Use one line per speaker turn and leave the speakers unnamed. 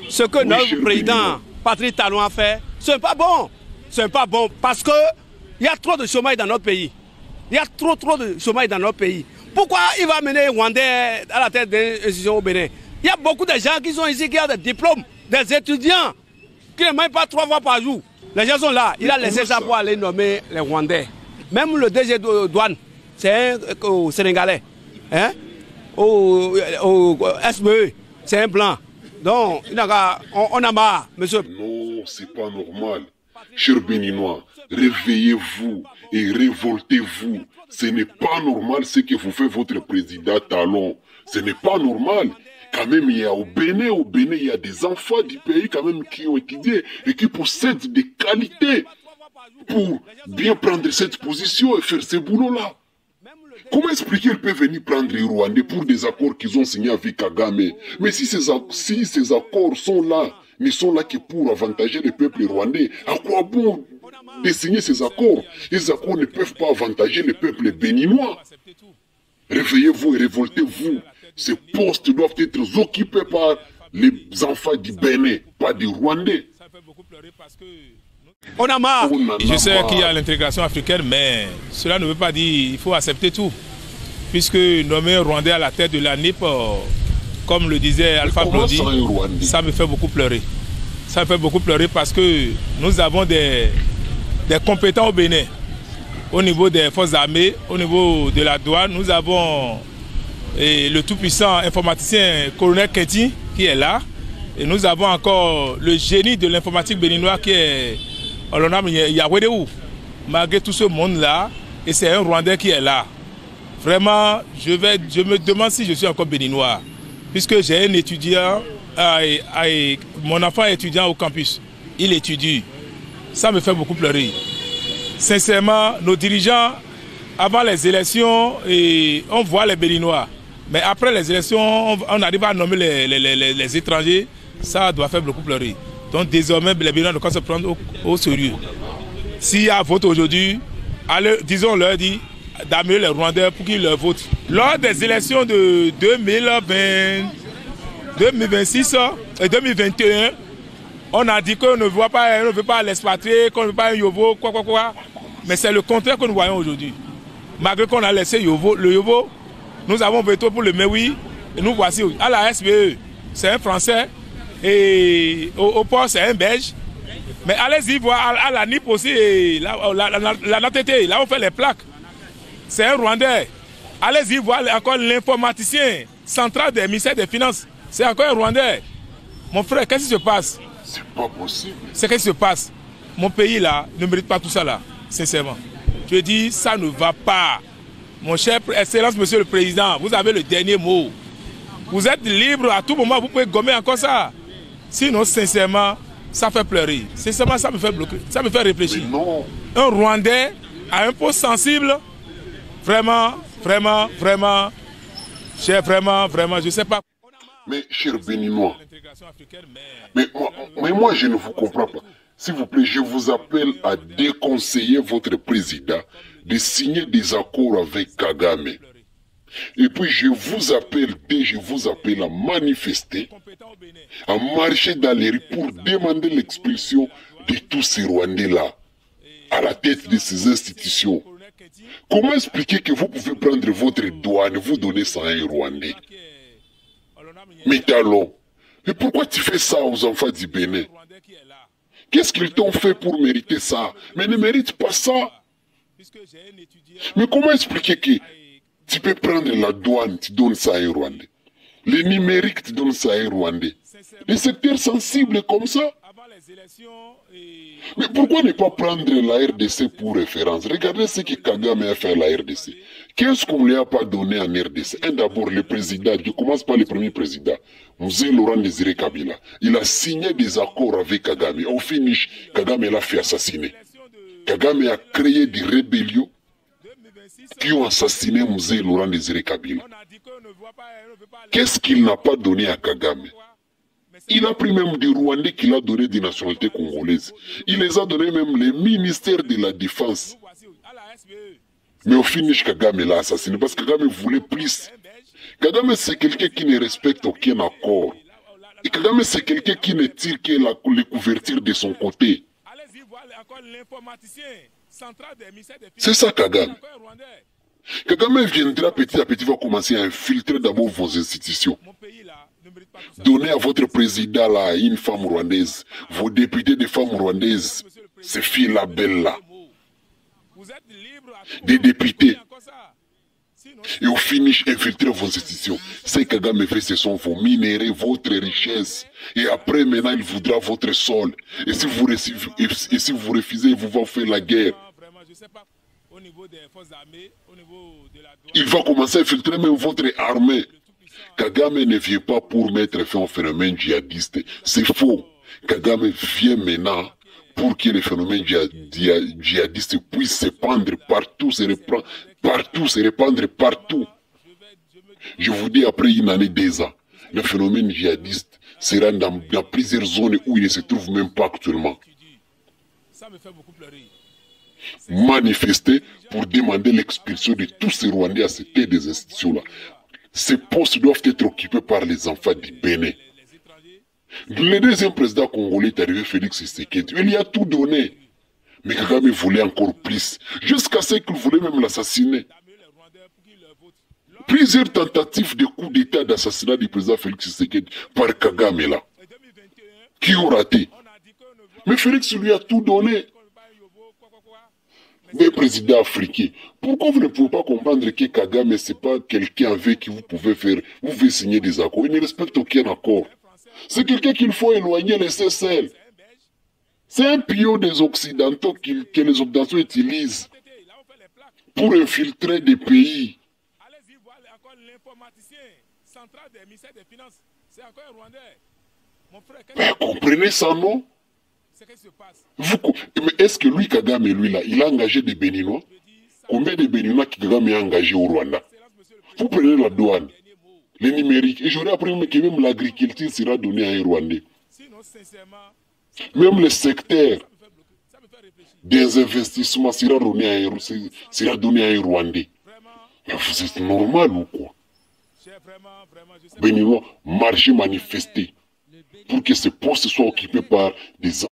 ce que notre président Patrice Talon a fait, ce n'est pas bon. Ce n'est pas bon parce qu'il y a trop de chômage dans notre pays. Il y a trop de chômage dans notre pays. Pourquoi il va mener les Rwandais à la tête des institutions au Bénin? Il y a beaucoup de gens qui sont ici, qui ont des diplômes, des étudiants, qui ne mangent pas 3 fois par jour. Les gens sont là. Il a laissé ça pour aller nommer les Rwandais. Même le DG de douane, c'est un Sénégalais. Hein? Au SBE, c'est un blanc. Donc, on a marre, monsieur.
Non, c'est pas normal. Chers Béninois, réveillez-vous et révoltez-vous. Ce n'est pas normal ce que vous fait votre président Talon. Ce n'est pas normal. Quand même, il y a au Bénin, il y a des enfants du pays quand même qui ont étudié et qui possèdent des qualités pour bien prendre cette position et faire ce boulot-là. Comment expliquer qu'ils peuvent venir prendre les Rwandais pour des accords qu'ils ont signés avec Kagame? Mais si ces accords sont là, ne sont là que pour avantager le peuple rwandais, à quoi bon de signer ces accords? Les accords ne peuvent pas avantager le peuple béninois. Réveillez-vous et révoltez-vous. Ces postes doivent être occupés par les enfants du Bénin, pas des Rwandais.
On a marre.
Je sais qu'il y a l'intégration africaine, mais cela ne veut pas dire qu'il faut accepter tout. Puisque nommer Rwandais à la tête de la NIP, comme le disait Alpha Blondy, ça me fait beaucoup pleurer. Ça me fait beaucoup pleurer parce que nous avons des compétents au Bénin. Au niveau des forces armées, au niveau de la douane, nous avons le tout-puissant informaticien colonel Keti qui est là. Et nous avons encore le génie de l'informatique béninois qui est Yawedeu. Malgré tout ce monde-là, et c'est un Rwandais qui est là. Vraiment, je me demande si je suis encore béninois. Puisque j'ai un étudiant, mon enfant est étudiant au campus. Il étudie. Ça me fait beaucoup pleurer. Sincèrement, nos dirigeants, avant les élections, on voit les Béninois. Mais après les élections, on arrive à nommer les étrangers. Ça doit faire beaucoup pleurer. Donc désormais, les Béninois doivent se prendre au sérieux. S'il y a vote aujourd'hui, disons-leur d'amener les Rwandais pour qu'ils leur votent. Lors des élections de 2026 et 2021, on a dit qu'on ne veut pas l'expatrier, qu'on ne veut pas un Yovo, quoi. Mais c'est le contraire que nous voyons aujourd'hui. Malgré qu'on a laissé le Yovo, nous avons voté pour le Mewi, et nous voici à la SBE. C'est un Français, et au port, c'est un Belge. Mais allez-y voir à la NIP aussi, et la NATT, là on fait les plaques. C'est un Rwandais. Allez-y voir encore l'informaticien central des ministères des Finances. C'est encore un Rwandais. Mon frère, qu'est-ce qui se passe?
C'est pas possible.
C'est qu'est-ce qui se passe? Mon pays là ne mérite pas tout ça là, sincèrement. Je dis, ça ne va pas. Mon cher Excellence, Monsieur le Président, vous avez le dernier mot. Vous êtes libre à tout moment, vous pouvez gommer encore ça. Sinon, sincèrement, ça fait pleurer. Sincèrement, ça me fait bloquer, ça me fait réfléchir.
Mais non.
Un Rwandais à un poste sensible, vraiment, je ne sais pas.
Mais cher Béninois, mais moi je ne vous comprends pas. S'il vous plaît, je vous appelle à déconseiller votre président de signer des accords avec Kagame. Et puis je vous appelle à manifester, à marcher dans les rues pour demander l'expulsion de tous ces Rwandais-là, à la tête de ces institutions. Comment expliquer que vous pouvez prendre votre douane et vous donner ça à un Rwandais? Mais Talon, mais pourquoi tu fais ça aux enfants du Bénin? Qu'est-ce qu'ils t'ont fait pour mériter ça? Mais ils ne méritent pas ça. Mais comment expliquer que tu peux prendre la douane, tu donnes ça à un Rwandais? Les numériques, tu donnes ça à un Rwandais. Les secteurs sensibles comme ça? Mais pourquoi ne pas prendre la RDC pour référence? Regardez ce que Kagame a fait à la RDC. Qu'est-ce qu'on ne lui a pas donné en RDC? D'abord, le président, je commence par le premier président, Mzee Laurent Désiré Kabila. Il a signé des accords avec Kagame. Au finish, Kagame l'a fait assassiner. Kagame a créé des rébellions qui ont assassiné Mzee Laurent Désiré Kabila. Qu'est-ce qu'il n'a pas donné à Kagame? Il a pris même des Rwandais qu'il a donné des nationalités congolaises. Il les a donné même les ministères de la Défense. Mais au finish, Kagame l'a assassiné parce que Kagame voulait plus. Kagame, c'est quelqu'un qui ne respecte aucun accord. Et Kagame, c'est quelqu'un qui ne tire que les couvertures de son côté. C'est ça, Kagame. Kagame viendra petit à petit, va commencer à infiltrer d'abord vos institutions. Donnez à votre président là une femme rwandaise, vos députés de femmes rwandaises, ces filles-là belles-là, des députés. Et au finish, infiltrer vos institutions. Ce que Kagame fait, ce sont vos minéraux, votre richesse. Et après, maintenant, il voudra votre sol. Et si vous refusez, il vous va faire la guerre. Il va commencer à infiltrer même votre armée. Kagame ne vient pas pour mettre fin au phénomène djihadiste. C'est faux. Kagame vient maintenant pour que le phénomène djihadiste puisse se pendre partout, se répandre partout. Je vous dis, après une année, 2 ans, le phénomène djihadiste sera dans plusieurs zones où il ne se trouve même pas actuellement. Manifester pour demander l'expulsion de tous ces Rwandais à cette tête des institutions-là. Ces postes doivent être occupés par les enfants du Bénin. Le deuxième président congolais est arrivé, Félix Tshisekedi. Il y a tout donné. Mais Kagame voulait encore plus. Jusqu'à ce qu'il voulait même l'assassiner. Plusieurs tentatives de coup d'état d'assassinat du président Félix Tshisekedi par Kagame là. Qui ont raté. Mais Félix lui a tout donné. Mais président africain, pourquoi vous ne pouvez pas comprendre que Kagame, ce n'est pas quelqu'un avec qui vous pouvez signer des accords. Il ne respecte aucun accord. C'est quelqu'un qu'il faut éloigner, laisser seul. C'est un pion des Occidentaux que les Occidentaux utilisent pour infiltrer des pays. Mais comprenez ça, non? Mais est-ce que lui, Kagame, lui là, il a engagé des Béninois? Combien de Béninois Kagame a engagé au Rwanda? Vous prenez la douane, les numériques, et j'aurais appris que même l'agriculture sera donnée à un Rwandais. Même le secteur des investissements sera donné à un Rwandais. Mais vous êtes normal ou quoi? Béninois, marchez, manifester pour que ce poste soit occupé par des